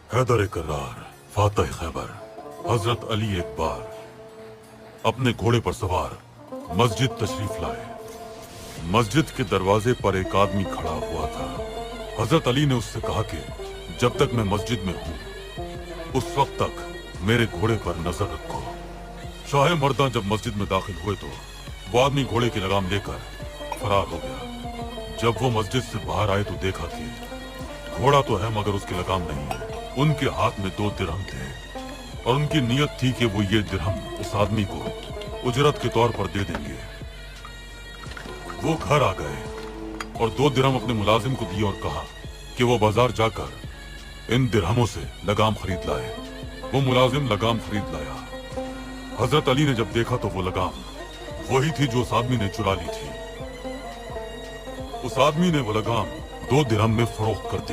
हैदर करार फातह खैबर हजरत अली एक बार अपने घोड़े पर सवार मस्जिद तशरीफ लाए। मस्जिद के दरवाजे पर एक आदमी खड़ा हुआ था। हजरत अली ने उससे कहा कि जब तक मैं मस्जिद में हूँ उस वक्त तक मेरे घोड़े पर नजर रखो। शाह मर्दा जब मस्जिद में दाखिल हुए तो वो आदमी घोड़े की लगाम लेकर फरार हो गया। जब वो मस्जिद से बाहर आए तो देखा कि घोड़ा तो है मगर उसकी लगाम नहीं है। उनके हाथ में 2 दिरहम थे और उनकी नीयत थी कि वो ये दिरहम उस आदमी को उजरत के तौर पर दे देंगे। वो घर आ गए और 2 दिरहम अपने मुलाजिम को दिए और कहा कि वो बाजार जाकर इन दिरहमों से लगाम खरीद लाए। वो मुलाजिम लगाम खरीद लाया। हजरत अली ने जब देखा तो वो लगाम वही थी जो उस आदमी ने चुरा ली थी। उस आदमी ने वो लगाम 2 दिरहम में फरोख्त कर दी।